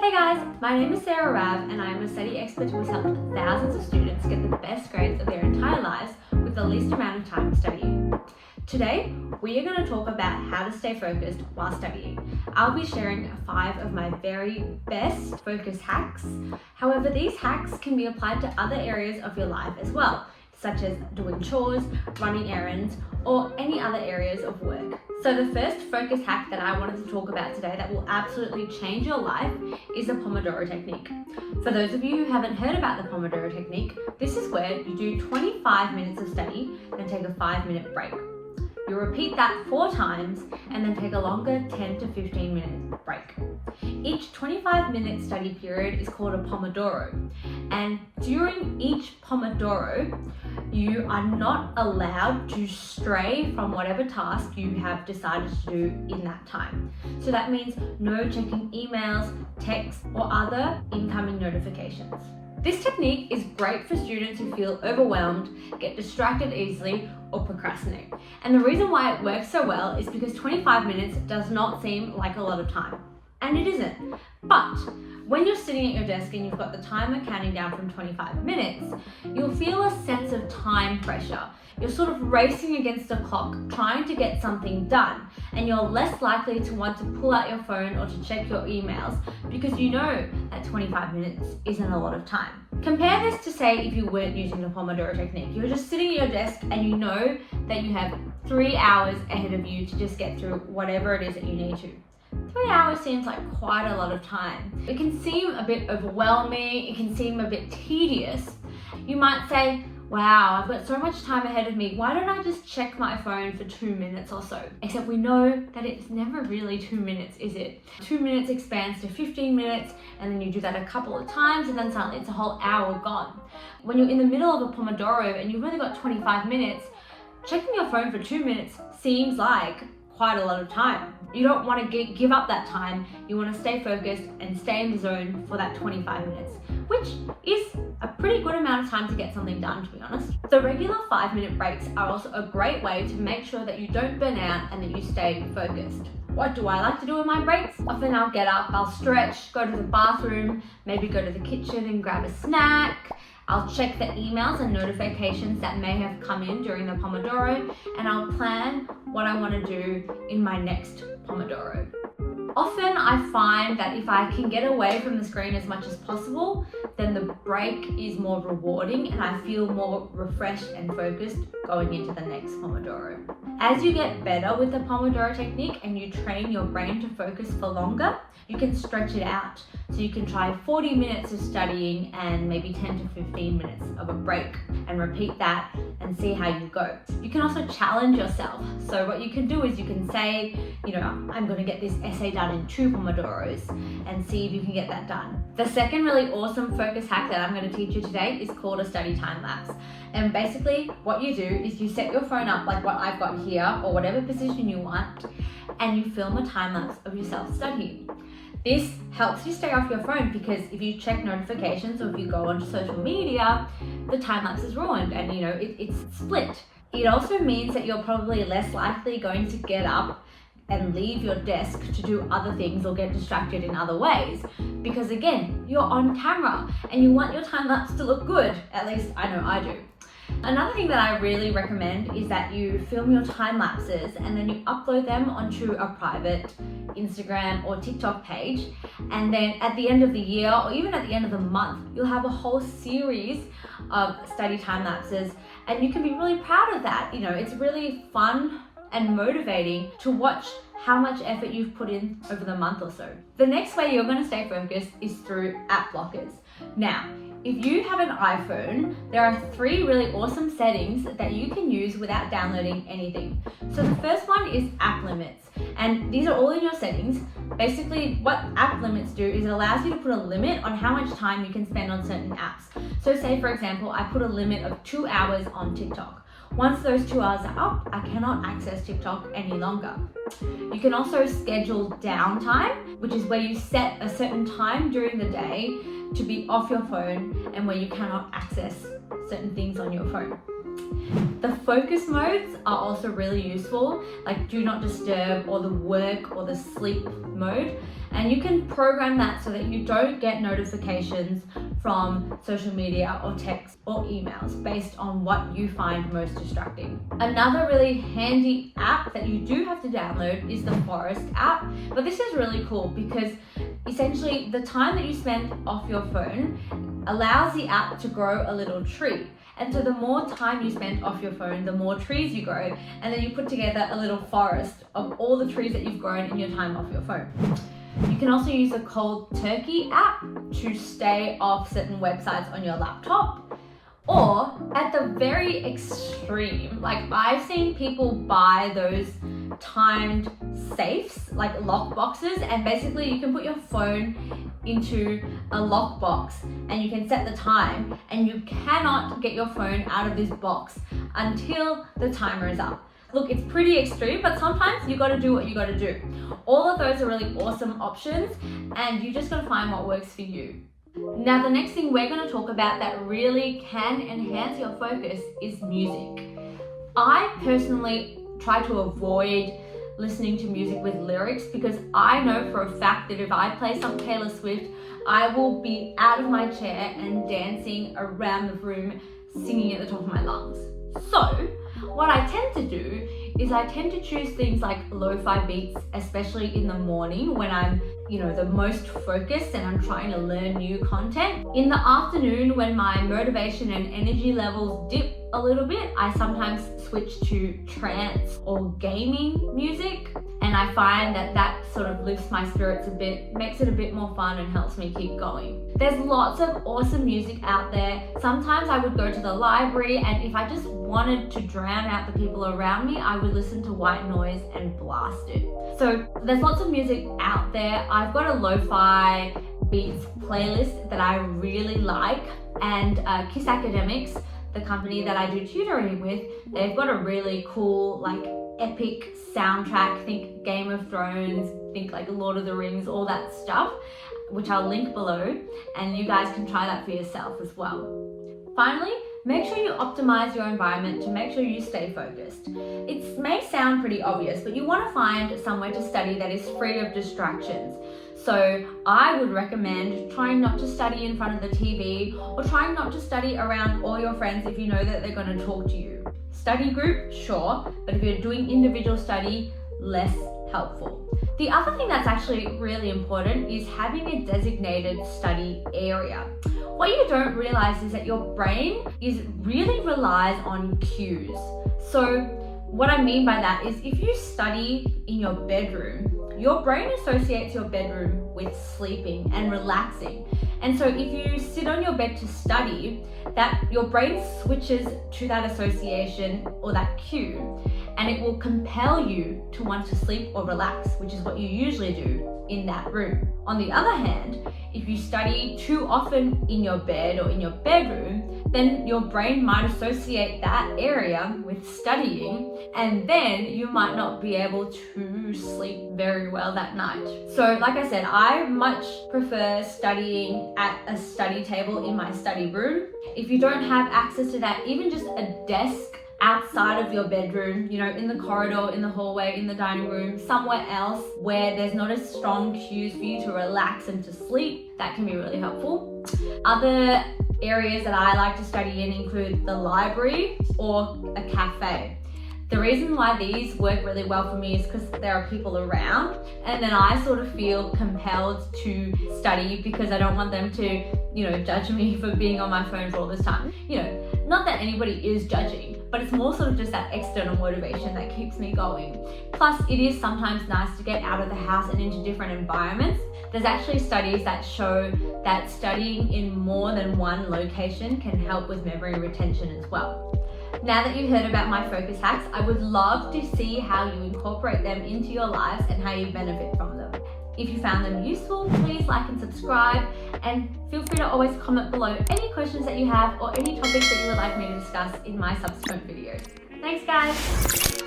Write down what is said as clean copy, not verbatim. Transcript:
Hey guys, my name is Sarah Rav and I am a study expert who has helped thousands of students get the best grades of their entire lives with the least amount of time studying. Today, we are going to talk about how to stay focused while studying. I'll be sharing 5 of my very best focus hacks. However, these hacks can be applied to other areas of your life as well, such as doing chores, running errands, or any other areas of work. So the first focus hack that I wanted to talk about today that will absolutely change your life is the Pomodoro Technique. For those of you who haven't heard about the Pomodoro Technique, this is where you do 25 minutes of study, then take a 5-minute break. You repeat that 4 times and then take a longer 10 to 15 minute break. Each 25-minute study period is called a Pomodoro, and during each Pomodoro, you are not allowed to stray from whatever task you have decided to do in that time. So that means no checking emails, texts, or other incoming notifications. This technique is great for students who feel overwhelmed, get distracted easily, or procrastinate. And the reason why it works so well is because 25 minutes does not seem like a lot of time. And it isn't. But when you're sitting at your desk and you've got the timer counting down from 25 minutes, you'll feel a sense of time pressure. You're sort of racing against the clock, trying to get something done, and you're less likely to want to pull out your phone or to check your emails because you know that 25 minutes isn't a lot of time. Compare this to, say, if you weren't using the Pomodoro Technique. You're just sitting at your desk and you know that you have 3 hours ahead of you to just get through whatever it is that you need to. 3 hours seems like quite a lot of time. It can seem a bit overwhelming, it can seem a bit tedious. You might say, wow, I've got so much time ahead of me, why don't I just check my phone for 2 minutes or so? Except we know that it's never really 2 minutes, is it? 2 minutes expands to 15 minutes, and then you do that a couple of times, and then suddenly it's a whole hour gone. When you're in the middle of a Pomodoro and you've only got 25 minutes, checking your phone for 2 minutes seems like quite a lot of time. You don't want to give up that time. You want to stay focused and stay in the zone for that 25 minutes, which is a pretty good amount of time to get something done, to be honest. So regular 5-minute breaks are also a great way to make sure that you don't burn out and that you stay focused. What do I like to do in my breaks? Often I'll get up, I'll stretch, go to the bathroom, maybe go to the kitchen and grab a snack. I'll check the emails and notifications that may have come in during the Pomodoro, and I'll plan what I want to do in my next Pomodoro. Often I find that if I can get away from the screen as much as possible, then the break is more rewarding and I feel more refreshed and focused going into the next Pomodoro. As you get better with the Pomodoro Technique and you train your brain to focus for longer, you can stretch it out. So you can try 40 minutes of studying and maybe 10 to 15 minutes of a break and repeat that and see how you go. You can also challenge yourself. So what you can do is you can say, I'm going to get this essay done in 2 Pomodoros and see if you can get that done. The second really awesome focus hack that I'm going to teach you today is called a study time lapse. And basically what you do is you set your phone up like what I've got here or whatever position you want, and you film a time lapse of yourself studying. This helps you stay off your phone because if you check notifications or if you go onto social media, the time lapse is ruined and it's split. It also means that you're probably less likely going to get up and leave your desk to do other things or get distracted in other ways because again, you're on camera and you want your time lapse to look good. At least I know I do. Another thing that I really recommend is that you film your time lapses and then you upload them onto a private Instagram or TikTok page, and then at the end of the year or even at the end of the month, you'll have a whole series of study time lapses and you can be really proud of that. It's really fun and motivating to watch how much effort you've put in over the month or so. The next way you're going to stay focused is through app blockers. Now, if you have an iPhone, there are 3 really awesome settings that you can use without downloading anything. So the first one is app limits, and these are all in your settings. Basically, what app limits do is it allows you to put a limit on how much time you can spend on certain apps. So say, for example, I put a limit of 2 hours on TikTok. Once those 2 hours are up, I cannot access TikTok any longer. You can also schedule downtime, which is where you set a certain time during the day to be off your phone and where you cannot access certain things on your phone. The focus modes are also really useful, like do not disturb or the work or the sleep mode. And you can program that so that you don't get notifications from social media or text or emails based on what you find most distracting. Another really handy app that you do have to download is the Forest app. But this is really cool because essentially the time that you spend off your phone allows the app to grow a little tree. And so the more time you spend off your phone, the more trees you grow, and then you put together a little forest of all the trees that you've grown in your time off your phone. You can also use the Cold Turkey app to stay off certain websites on your laptop. Or at the very extreme, like I've seen people buy those timed safes, like lock boxes, and basically you can put your phone into a lock box and you can set the time, and you cannot get your phone out of this box until the timer is up. Look, it's pretty extreme, but sometimes you gotta do what you gotta do. All of those are really awesome options, and you just gotta find what works for you. Now, the next thing we're gonna talk about that really can enhance your focus is music. I personally try to avoid listening to music with lyrics because I know for a fact that if I play some Taylor Swift, I will be out of my chair and dancing around the room, singing at the top of my lungs. So, what I tend to do is I tend to choose things like lo-fi beats, especially in the morning when I'm, the most focused and I'm trying to learn new content. In the afternoon, when my motivation and energy levels dip a little bit, I sometimes switch to trance or gaming music, and I find that sort of lifts my spirits a bit, makes it a bit more fun and helps me keep going. There's lots of awesome music out there. Sometimes I would go to the library, and if I just wanted to drown out the people around me, I would listen to white noise and blast it. So there's lots of music out there. I've got a lo-fi beats playlist that I really like, and Kiss Academics, the company that I do tutoring with, they've got a really cool, like, epic soundtrack. Think Game of Thrones, think like Lord of the Rings, all that stuff, which I'll link below, and you guys can try that for yourself as well. Finally, make sure you optimize your environment to make sure you stay focused. It may sound pretty obvious, but you want to find somewhere to study that is free of distractions. So I would recommend trying not to study in front of the TV, or trying not to study around all your friends if you know that they're going to talk to you. Study group, sure, but if you're doing individual study, less helpful. The other thing that's actually really important is having a designated study area. What you don't realize is that your brain really relies on cues. So what I mean by that is if you study in your bedroom, your brain associates your bedroom with sleeping and relaxing. And so if you sit on your bed to study, that your brain switches to that association or that cue, and it will compel you to want to sleep or relax, which is what you usually do in that room. On the other hand, if you study too often in your bed or in your bedroom, then your brain might associate that area with studying, and then you might not be able to sleep very well that night. So like I said, I much prefer studying at a study table in my study room. If you don't have access to that, even just a desk outside of your bedroom, in the corridor, in the hallway, in the dining room, somewhere else where there's not as strong cues for you to relax and to sleep, that can be really helpful. Other areas that I like to study in include the library or a cafe. The reason why these work really well for me is because there are people around, and then I sort of feel compelled to study because I don't want them to, judge me for being on my phone for all this time. Not that anybody is judging, but it's more sort of just that external motivation that keeps me going. Plus, it is sometimes nice to get out of the house and into different environments. There's actually studies that show that studying in more than one location can help with memory retention as well. Now that you've heard about my focus hacks, I would love to see how you incorporate them into your lives and how you benefit from them. If you found them useful, please like and subscribe, and feel free to always comment below any questions that you have or any topics that you would like me to discuss in my subsequent videos. Thanks, guys!